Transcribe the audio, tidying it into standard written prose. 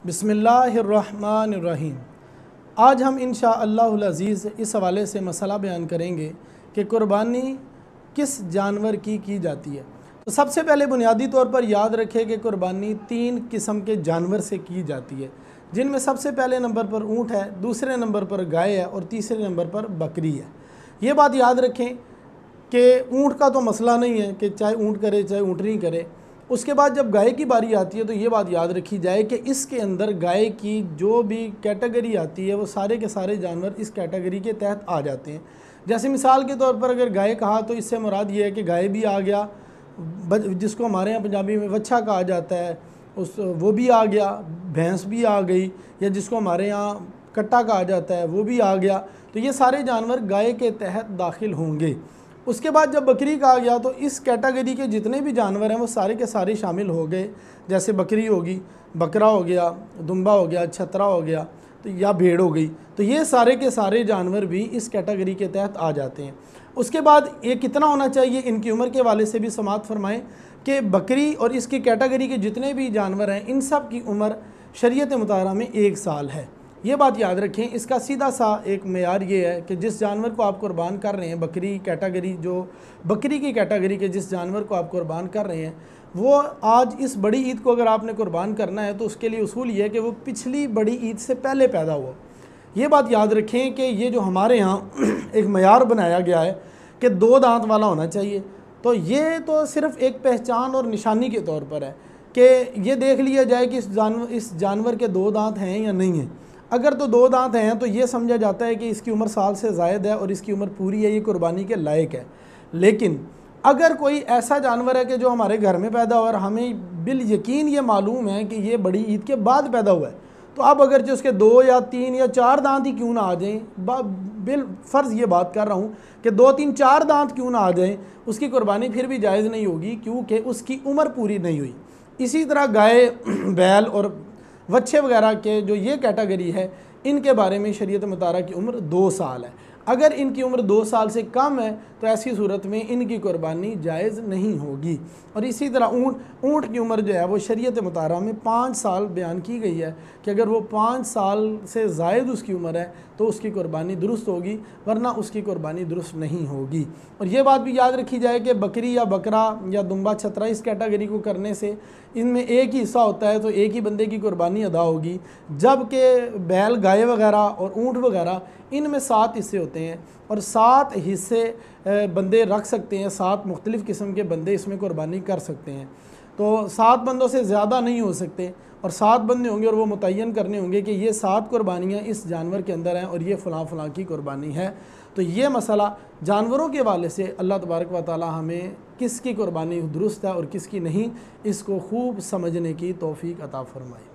बिस्मिल्लाहिर्रहमानिर्रहीम। आज हम इंशाअल्लाहुल अज़ीज़ इस हवाले से मसला बयान करेंगे कि कुर्बानी किस जानवर की जाती है। तो सबसे पहले बुनियादी तौर पर याद रखें कि कुर्बानी 3 किस्म के जानवर से की जाती है, जिनमें सबसे पहले नंबर पर ऊँट है, दूसरे नंबर पर गाय है और तीसरे नंबर पर बकरी है। ये बात याद रखें कि ऊँट का तो मसला नहीं है कि चाहे ऊँट करे चाहे ऊँटनी करे। उसके बाद जब गाय की बारी आती है तो ये बात याद रखी जाए कि इसके अंदर गाय की जो भी कैटेगरी आती है वो सारे के सारे जानवर इस कैटेगरी के तहत आ जाते हैं। जैसे मिसाल के तौर पर अगर गाय कहा तो इससे मुराद ये है कि गाय भी आ गया, जिसको हमारे यहाँ पंजाबी में वच्छा कहा जाता है, वो भी आ गया, भैंस भी आ गई, या जिसको हमारे यहाँ कट्टा कहा जाता है वो भी आ गया। तो ये सारे जानवर गाय के तहत दाखिल होंगे। उसके बाद जब बकरी का आ गया तो इस कैटेगरी के जितने भी जानवर हैं वो सारे के सारे शामिल हो गए। जैसे बकरी होगी, बकरा हो गया, दुम्बा हो गया, छतरा हो गया, तो या भेड़ हो गई। तो ये सारे के सारे जानवर भी इस कैटेगरी के तहत आ जाते हैं। उसके बाद ये कितना होना चाहिए, इनकी उम्र के वाले से भी समाअत फरमाएँ कि बकरी और इसकी कैटेगरी के जितने भी जानवर हैं इन सब की उम्र शरीयत मुताहरा में 1 साल है। ये बात याद रखें। इसका सीधा सा एक मेयार ये है कि जिस जानवर को आप कुर्बान कर रहे हैं, बकरी कैटेगरी, जो बकरी की कैटेगरी के जिस जानवर को आप कुर्बान कर रहे हैं, वो आज इस बड़ी ईद को अगर आपने कुर्बान करना है तो उसके लिए उसूल ये है कि वो पिछली बड़ी ईद से पहले पैदा हुआ। ये बात याद रखें कि ये जो हमारे यहाँ एक मेयार बनाया गया है कि 2 दांत वाला होना चाहिए, तो ये तो सिर्फ़ एक पहचान और निशानी के तौर पर है कि ये देख लिया जाए कि इस जानवर के 2 दांत हैं या नहीं हैं। अगर तो 2 दांत हैं तो ये समझा जाता है कि इसकी उम्र साल से ज़ायद है और इसकी उम्र पूरी है, ये कुर्बानी के लायक है। लेकिन अगर कोई ऐसा जानवर है कि जो हमारे घर में पैदा हुआ और हमें बिल यकीन ये मालूम है कि ये बड़ी ईद के बाद पैदा हुआ है, तो अब अगर जो उसके 2 या 3 या 4 दांत ही क्यों ना आ जाएँ, बिल फ़र्ज़ ये बात कर रहा हूँ कि 2, 3, 4 दांत क्यों ना आ जाएँ, उसकी कुर्बानी फिर भी जायज़ नहीं होगी, क्योंकि उसकी उम्र पूरी नहीं हुई। इसी तरह गाय, बैल और वच्छे वगैरह के जो ये कैटेगरी है, इनके बारे में शरीयत मुताहरा की उम्र 2 साल है। अगर इनकी उम्र 2 साल से कम है तो ऐसी सूरत में इनकी कुर्बानी जायज़ नहीं होगी। और इसी तरह ऊँट की उम्र जो है वो शरीयत मुताहरा में 5 साल बयान की गई है कि अगर वो 5 साल से ज़ायद उसकी उम्र है तो उसकी कुर्बानी दुरुस्त होगी, वरना उसकी कुर्बानी दुरुस्त नहीं होगी। और ये बात भी याद रखी जाए कि बकरी या बकरा या दुम्बा छतरा इस कैटेगरी को करने से इनमें एक ही हिस्सा होता है तो एक ही बंदे की कुर्बानी अदा होगी, जबकि बैल, गाय वगैरह और ऊँट वगैरह इनमें 7 हिस्से होते हैं और 7 हिस्से बंदे रख सकते हैं, 7 मुख्तलिफ़ किस्म के बंदे इसमें कुर्बानी कर सकते हैं। तो 7 बंदों से ज़्यादा नहीं हो सकते और 7 बंदे होंगे और वो मुतय्यन करने होंगे कि ये 7 कुर्बानियाँ इस जानवर के अंदर हैं और ये फ़लाँ फ़लाँ की कुर्बानी है। तो ये मसला जानवरों के हवाले से अल्लाह तबारक व तआला हमें किसकी कुर्बानी दुरुस्त है और किसकी नहीं, इसको खूब समझने की तौफ़ीक अता फ़रमाए।